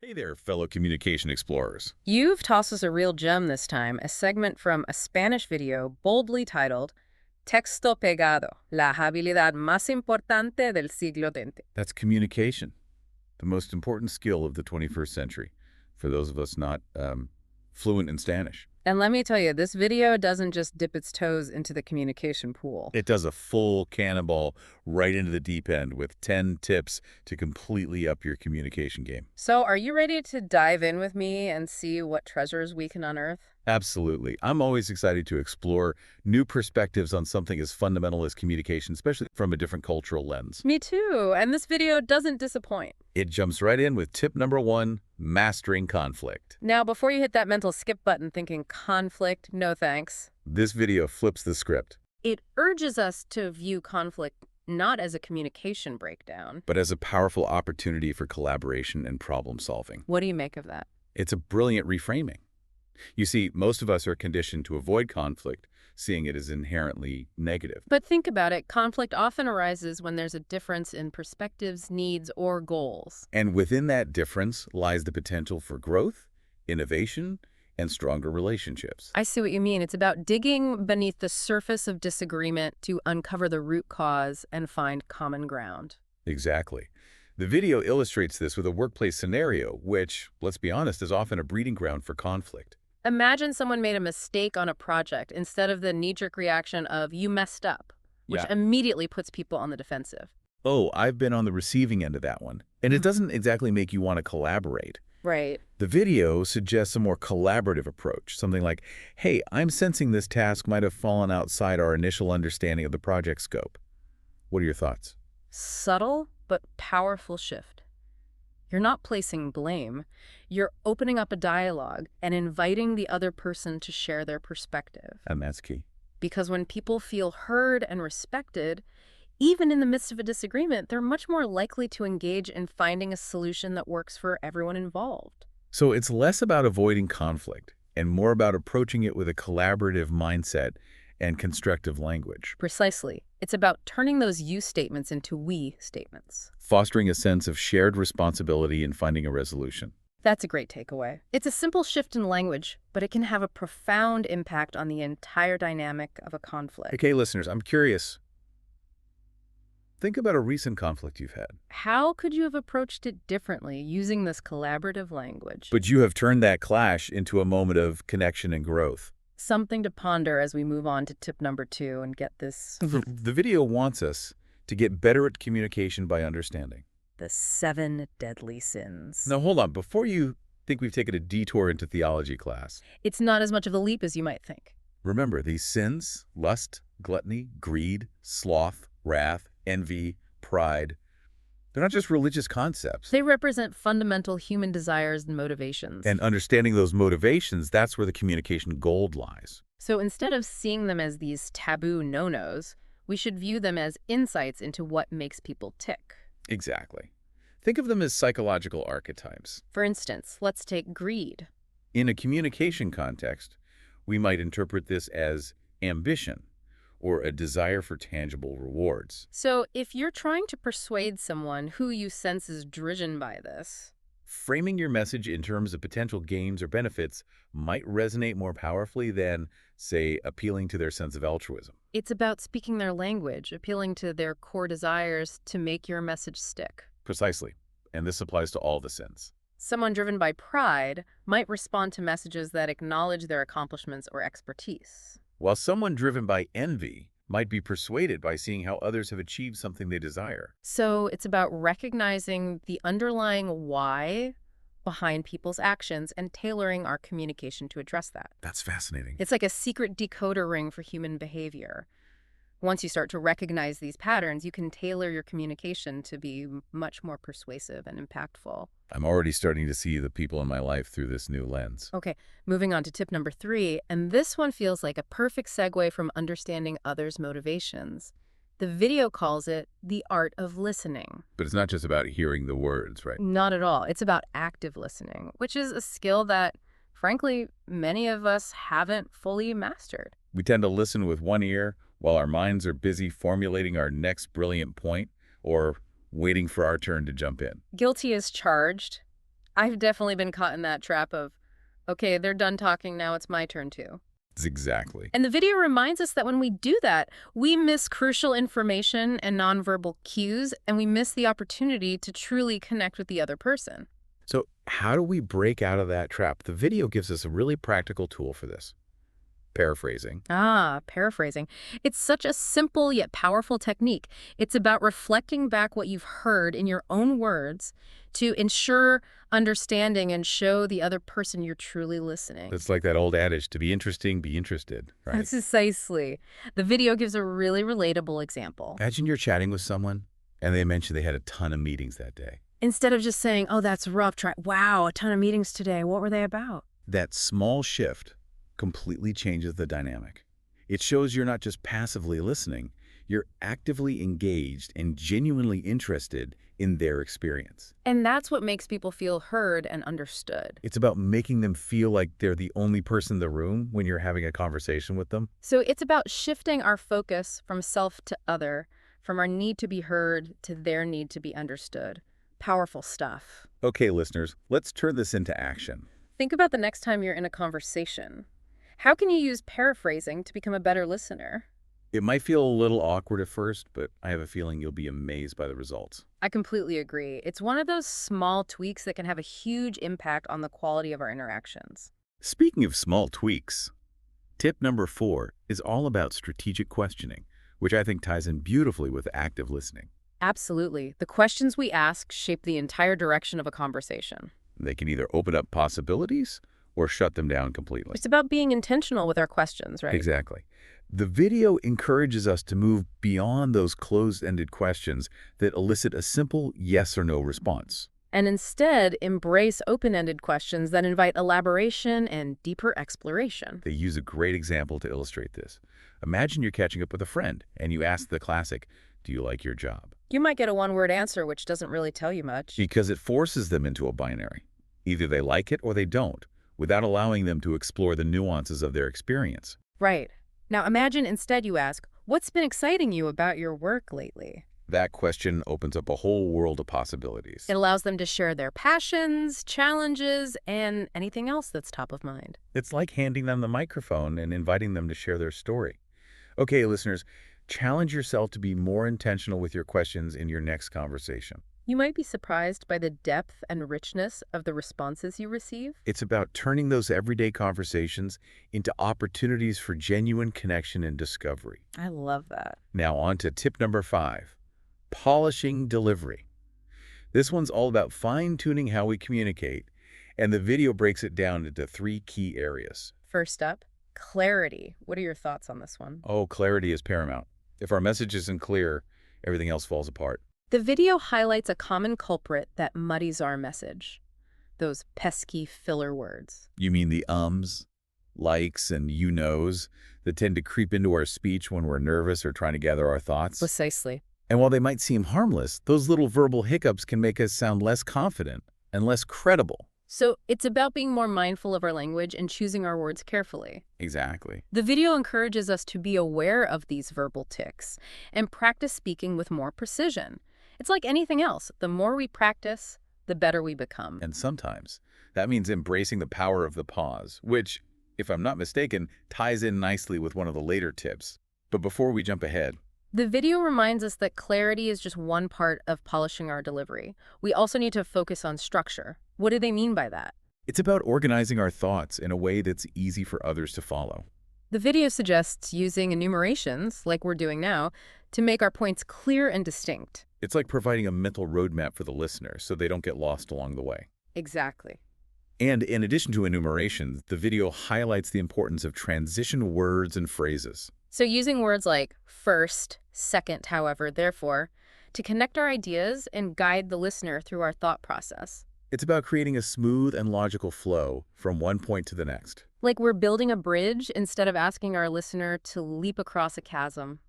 Hey there, fellow communication explorers. You've tossed us a real gem this time, a segment from a Spanish video boldly titled Texto pegado, la habilidad más importante del siglo XX. That's communication, the most important skill of the 21st century, for those of us not fluent in Spanish. And let me tell you, this video doesn't just dip its toes into the communication pool. It does a full cannonball right into the deep end with 10 tips to completely up your communication game. So are you ready to dive in with me and see what treasures we can unearth? Absolutely. I'm always excited to explore new perspectives on something as fundamental as communication, especially from a different cultural lens. Me too, and this video doesn't disappoint. It jumps right in with tip number 1, mastering conflict. Now, before you hit that mental skip button thinking conflict, no thanks, This video flips the script, it urges us to view conflict not as a communication breakdown. but as a powerful opportunity for collaboration and problem solving. What do you make of that? It's a brilliant reframing. You see, most of us are conditioned to avoid conflict, seeing it as inherently negative. But think about it, conflict often arises when there's a difference in perspectives, needs, or goals. And within that difference lies the potential for growth, innovation, and stronger relationships. I see what you mean. It's about digging beneath the surface of disagreement to uncover the root cause and find common ground. Exactly. The video illustrates this with a workplace scenario, which, let's be honest, is often a breeding ground for conflict. Imagine someone made a mistake on a project instead of the knee-jerk reaction of, you messed up, which Yeah. immediately puts people on the defensive. Oh, I've been on the receiving end of that one. And it doesn't exactly make you want to collaborate. Right. The video suggests a more collaborative approach, something like, hey, I'm sensing this task might have fallen outside our initial understanding of the project scope. What are your thoughts? Subtle but powerful shift. You're not placing blame. You're opening up a dialogue and inviting the other person to share their perspective. And that's key. Because when people feel heard and respected, even in the midst of a disagreement, they're much more likely to engage in finding a solution that works for everyone involved. So it's less about avoiding conflict and more about approaching it with a collaborative mindset and constructive language, Precisely. It's about turning those you statements into we statements. fostering a sense of shared responsibility in finding a resolution. That's a great takeaway. It's a simple shift in language, but it can have a profound impact on the entire dynamic of a conflict. Okay, listeners, I'm curious. Think about a recent conflict you've had, How could you have approached it differently using this collaborative language? but you have turned that clash into a moment of connection and growth. Something to ponder as we move on to tip number 2 and get this, The video wants us to get better at communication by understanding. the 7 deadly sins. Now, hold on. Before you think we've taken a detour into theology class, It's not as much of a leap as you might think. remember these sins, lust, gluttony, greed, sloth, wrath, envy, pride, they're not just religious concepts. They represent fundamental human desires and motivations. And understanding those motivations, that's where the communication gold lies. So instead of seeing them as these taboo no-nos, we should view them as insights into what makes people tick. Exactly. Think of them as psychological archetypes. For instance, let's take greed. In a communication context, we might interpret this as ambition or a desire for tangible rewards. So if you're trying to persuade someone who you sense is driven by this, Framing your message in terms of potential gains or benefits might resonate more powerfully than, say, appealing to their sense of altruism. it's about speaking their language, appealing to their core desires to make your message stick. Precisely. And this applies to all the sins. Someone driven by pride might respond to messages that acknowledge their accomplishments or expertise. While someone driven by envy might be persuaded by seeing how others have achieved something they desire. So it's about recognizing the underlying why behind people's actions and tailoring our communication to address that. That's fascinating. It's like a secret decoder ring for human behavior. Once you start to recognize these patterns, you can tailor your communication to be much more persuasive and impactful. I'm already starting to see the people in my life through this new lens. Okay, moving on to tip number 3, and this one feels like a perfect segue from understanding others' motivations. The video calls it the art of listening. But it's not just about hearing the words, right? Not at all. It's about active listening, which is a skill that, frankly, many of us haven't fully mastered. We tend to listen with one ear while our minds are busy formulating our next brilliant point or waiting for our turn to jump in. Guilty as charged. I've definitely been caught in that trap of, okay, they're done talking, now it's my turn too. Exactly. And the video reminds us that when we do that, we miss crucial information and nonverbal cues, and we miss the opportunity to truly connect with the other person. So how do we break out of that trap? The video gives us a really practical tool for this. Paraphrasing. Ah, paraphrasing. It's such a simple yet powerful technique. It's about reflecting back what you've heard in your own words to ensure understanding and show the other person you're truly listening. It's like that old adage, to be interesting, be interested, right? Precisely. The video gives a really relatable example. Imagine you're chatting with someone and they mention they had a ton of meetings that day. Instead of just saying, oh, that's rough, try, wow, a ton of meetings today. What were they about? That small shift completely changes the dynamic. It shows you're not just passively listening, you're actively engaged and genuinely interested in their experience. And that's what makes people feel heard and understood. It's about making them feel like they're the only person in the room when you're having a conversation with them. So it's about shifting our focus from self to other, from our need to be heard to their need to be understood. Powerful stuff. Okay, listeners, let's turn this into action. Think about the next time you're in a conversation. How can you use paraphrasing to become a better listener? It might feel a little awkward at first, but I have a feeling you'll be amazed by the results. I completely agree. It's one of those small tweaks that can have a huge impact on the quality of our interactions. Speaking of small tweaks, tip number 4 is all about strategic questioning, which I think ties in beautifully with active listening. Absolutely. The questions we ask shape the entire direction of a conversation. They can either open up possibilities or shut them down completely. It's about being intentional with our questions, right? Exactly. The video encourages us to move beyond those closed-ended questions that elicit a simple yes or no response. And instead, embrace open-ended questions that invite elaboration and deeper exploration. They use a great example to illustrate this. Imagine you're catching up with a friend and you ask the classic, "Do you like your job?" You might get a one-word answer which doesn't really tell you much. Because it forces them into a binary. Either they like it or they don't, without allowing them to explore the nuances of their experience. Right. Now imagine instead you ask, what's been exciting you about your work lately? That question opens up a whole world of possibilities. It allows them to share their passions, challenges, and anything else that's top of mind. It's like handing them the microphone and inviting them to share their story. Okay, listeners, challenge yourself to be more intentional with your questions in your next conversation. You might be surprised by the depth and richness of the responses you receive. It's about turning those everyday conversations into opportunities for genuine connection and discovery. I love that. Now on to tip number 5, polishing delivery. This one's all about fine-tuning how we communicate, and the video breaks it down into 3 key areas. First up, clarity. What are your thoughts on this one? Oh, clarity is paramount. If our message isn't clear, everything else falls apart. The video highlights a common culprit that muddies our message. Those pesky filler words. You mean the ums, likes, and you knows that tend to creep into our speech when we're nervous or trying to gather our thoughts? Precisely. And while they might seem harmless, those little verbal hiccups can make us sound less confident and less credible. So it's about being more mindful of our language and choosing our words carefully. Exactly. The video encourages us to be aware of these verbal tics and practice speaking with more precision. It's like anything else. The more we practice, the better we become. And sometimes that means embracing the power of the pause, which, if I'm not mistaken, ties in nicely with one of the later tips. But before we jump ahead, the video reminds us that clarity is just one part of polishing our delivery. We also need to focus on structure. What do they mean by that? it's about organizing our thoughts in a way that's easy for others to follow. The video suggests using enumerations, like we're doing now, to make our points clear and distinct. It's like providing a mental roadmap for the listener so they don't get lost along the way. Exactly. And in addition to enumerations, the video highlights the importance of transition words and phrases. So using words like first, second, however, therefore, to connect our ideas and guide the listener through our thought process. It's about creating a smooth and logical flow from one point to the next. Like we're building a bridge instead of asking our listener to leap across a chasm.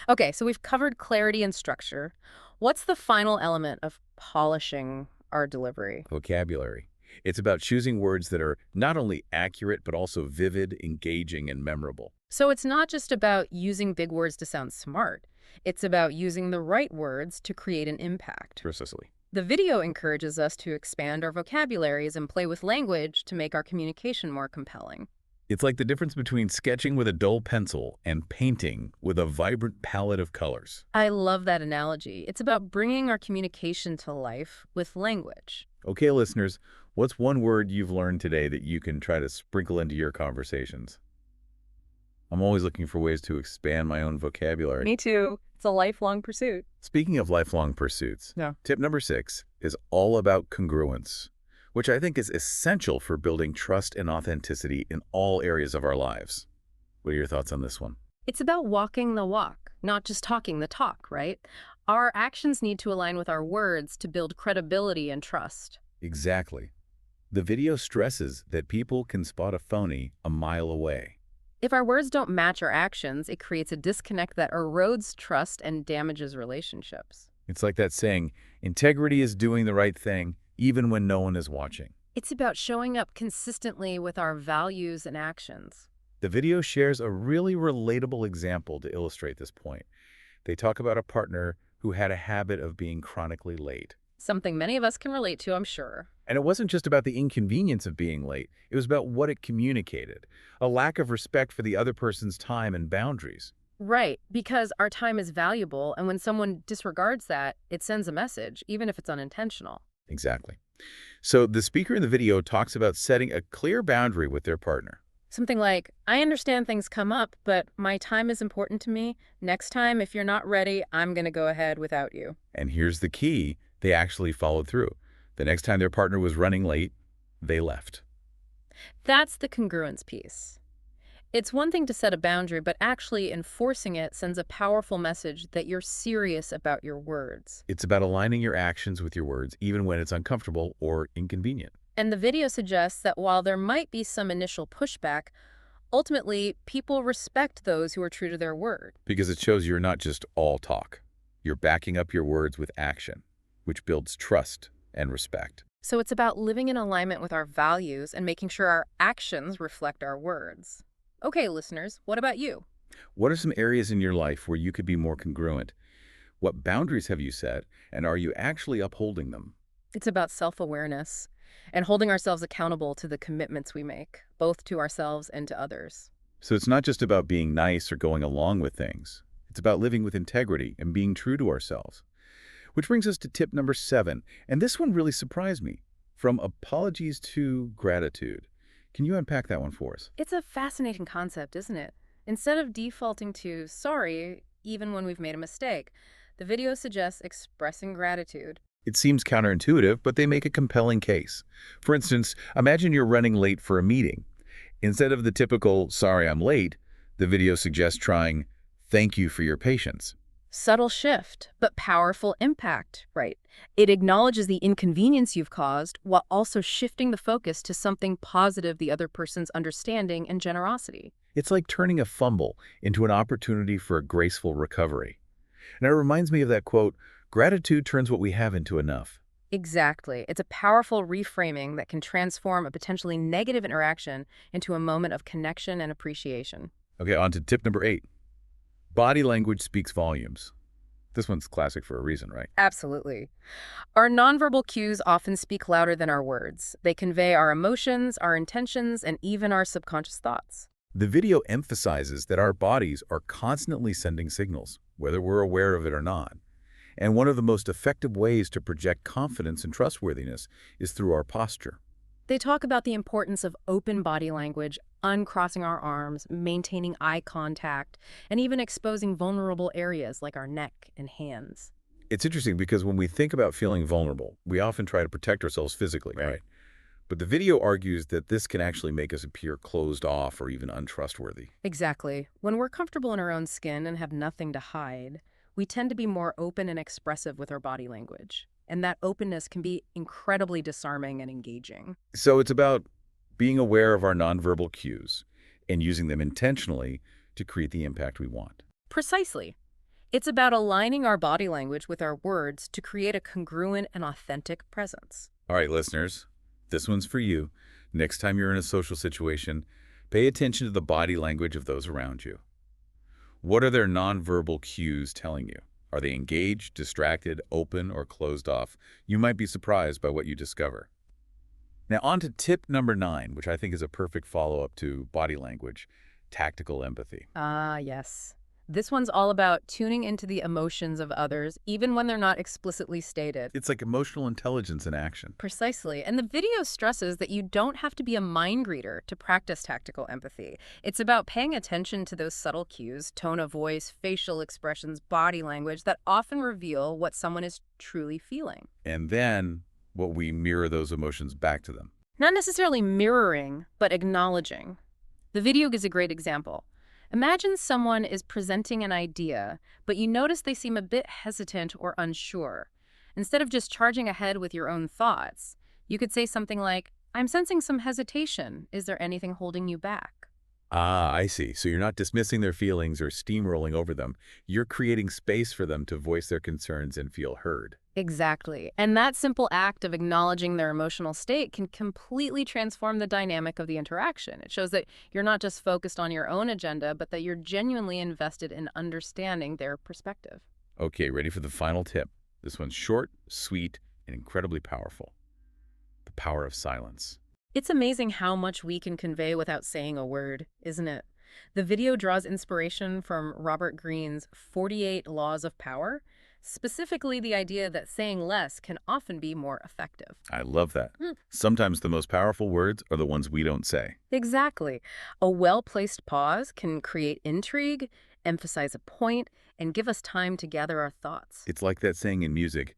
Okay, so we've covered clarity and structure. What's the final element of polishing our delivery? Vocabulary. It's about choosing words that are not only accurate, but also vivid, engaging, and memorable. So it's not just about using big words to sound smart. It's about using the right words to create an impact. Precisely. The video encourages us to expand our vocabularies and play with language to make our communication more compelling. It's like the difference between sketching with a dull pencil and painting with a vibrant palette of colors. I love that analogy. It's about bringing our communication to life with language. Okay, listeners, what's one word you've learned today that you can try to sprinkle into your conversations? I'm always looking for ways to expand my own vocabulary. Me too. It's a lifelong pursuit. Speaking of lifelong pursuits, Yeah. tip number 6 is all about congruence, which I think is essential for building trust and authenticity in all areas of our lives. What are your thoughts on this one? It's about walking the walk, not just talking the talk, right? Our actions need to align with our words to build credibility and trust. Exactly. The video stresses that people can spot a phony a mile away. If our words don't match our actions, it creates a disconnect that erodes trust and damages relationships. It's like that saying, integrity is doing the right thing even when no one is watching. It's about showing up consistently with our values and actions. The video shares a really relatable example to illustrate this point. They talk about a partner who had a habit of being chronically late. Something many of us can relate to, I'm sure. And it wasn't just about the inconvenience of being late. It was about what it communicated, a lack of respect for the other person's time and boundaries. Right, because our time is valuable, and when someone disregards that, it sends a message, even if it's unintentional. Exactly. So the speaker in the video talks about setting a clear boundary with their partner. Something like, I understand things come up, but my time is important to me. Next time, if you're not ready, I'm going to go ahead without you. And here's the key. They actually followed through. The next time their partner was running late, they left. That's the congruence piece. It's one thing to set a boundary, but actually enforcing it sends a powerful message that you're serious about your words. It's about aligning your actions with your words, even when it's uncomfortable or inconvenient. And the video suggests that while there might be some initial pushback, ultimately, people respect those who are true to their word. Because it shows you're not just all talk. You're backing up your words with action, which builds trust and respect. So it's about living in alignment with our values and making sure our actions reflect our words. Okay, listeners, what about you? What are some areas in your life where you could be more congruent? What boundaries have you set, and are you actually upholding them? It's about self-awareness and holding ourselves accountable to the commitments we make, both to ourselves and to others. So it's not just about being nice or going along with things. It's about living with integrity and being true to ourselves. Which brings us to tip number 7, and this one really surprised me. From apologies to gratitude. Can you unpack that one for us? It's a fascinating concept, isn't it? Instead of defaulting to sorry, even when we've made a mistake, the video suggests expressing gratitude. It seems counterintuitive, but they make a compelling case. For instance, imagine you're running late for a meeting. Instead of the typical, sorry, I'm late, the video suggests trying, thank you for your patience. Subtle shift, but powerful impact, right? It acknowledges the inconvenience you've caused while also shifting the focus to something positive, the other person's understanding and generosity. It's like turning a fumble into an opportunity for a graceful recovery. And it reminds me of that quote, gratitude turns what we have into enough. Exactly. It's a powerful reframing that can transform a potentially negative interaction into a moment of connection and appreciation. Okay, on to tip number 8. Body language speaks volumes. This one's classic for a reason, right? Absolutely. Our nonverbal cues often speak louder than our words. They convey our emotions, our intentions, and even our subconscious thoughts. The video emphasizes that our bodies are constantly sending signals, whether we're aware of it or not. And one of the most effective ways to project confidence and trustworthiness is through our posture. They talk about the importance of open body language, uncrossing our arms, maintaining eye contact, and even exposing vulnerable areas like our neck and hands. It's interesting because when we think about feeling vulnerable, we often try to protect ourselves physically, right? But the video argues that this can actually make us appear closed off or even untrustworthy. Exactly. When we're comfortable in our own skin and have nothing to hide, we tend to be more open and expressive with our body language. And that openness can be incredibly disarming and engaging. So it's about being aware of our nonverbal cues and using them intentionally to create the impact we want. Precisely. It's about aligning our body language with our words to create a congruent and authentic presence. All right, listeners, this one's for you. Next time you're in a social situation, pay attention to the body language of those around you. What are their nonverbal cues telling you? Are they engaged, distracted, open, or closed off? You might be surprised by what you discover. Now on to tip number 9, which I think is a perfect follow-up to body language, tactical empathy. Ah, yes. This one's all about tuning into the emotions of others, even when they're not explicitly stated. It's like emotional intelligence in action. Precisely. And the video stresses that you don't have to be a mind reader to practice tactical empathy. It's about paying attention to those subtle cues, tone of voice, facial expressions, body language, that often reveal what someone is truly feeling. And then what we mirror those emotions back to them. Not necessarily mirroring, but acknowledging. The video gives a great example. Imagine someone is presenting an idea, but you notice they seem a bit hesitant or unsure. Instead of just charging ahead with your own thoughts, you could say something like, "I'm sensing some hesitation. Is there anything holding you back?" Ah, I see. So you're not dismissing their feelings or steamrolling over them. You're creating space for them to voice their concerns and feel heard. Exactly. And that simple act of acknowledging their emotional state can completely transform the dynamic of the interaction. It shows that you're not just focused on your own agenda, but that you're genuinely invested in understanding their perspective. Okay, ready for the final tip. This one's short, sweet, and incredibly powerful. The power of silence. It's amazing how much we can convey without saying a word, isn't it? The video draws inspiration from Robert Greene's 48 Laws of Power, specifically the idea that saying less can often be more effective. I love that. Sometimes the most powerful words are the ones we don't say. Exactly. A well-placed pause can create intrigue, emphasize a point, and give us time to gather our thoughts. It's like that saying in music,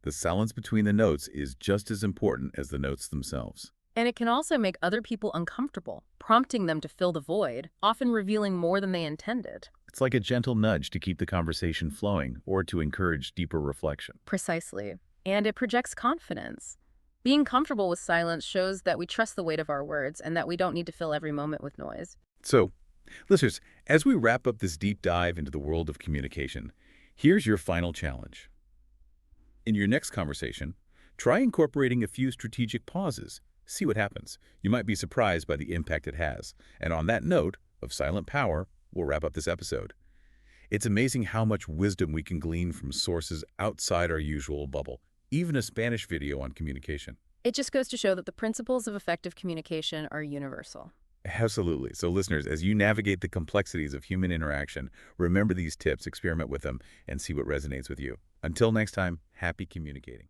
the silence between the notes is just as important as the notes themselves. And it can also make other people uncomfortable, prompting them to fill the void, often revealing more than they intended. It's like a gentle nudge to keep the conversation flowing or to encourage deeper reflection. Precisely. And it projects confidence. Being comfortable with silence shows that we trust the weight of our words and that we don't need to fill every moment with noise. So, listeners, as we wrap up this deep dive into the world of communication, here's your final challenge. In your next conversation, try incorporating a few strategic pauses. See what happens. You might be surprised by the impact it has. And on that note of silent power, we'll wrap up this episode. It's amazing how much wisdom we can glean from sources outside our usual bubble, even a Spanish video on communication. It just goes to show that the principles of effective communication are universal. Absolutely. So listeners, as you navigate the complexities of human interaction, remember these tips, experiment with them, and see what resonates with you. Until next time, happy communicating.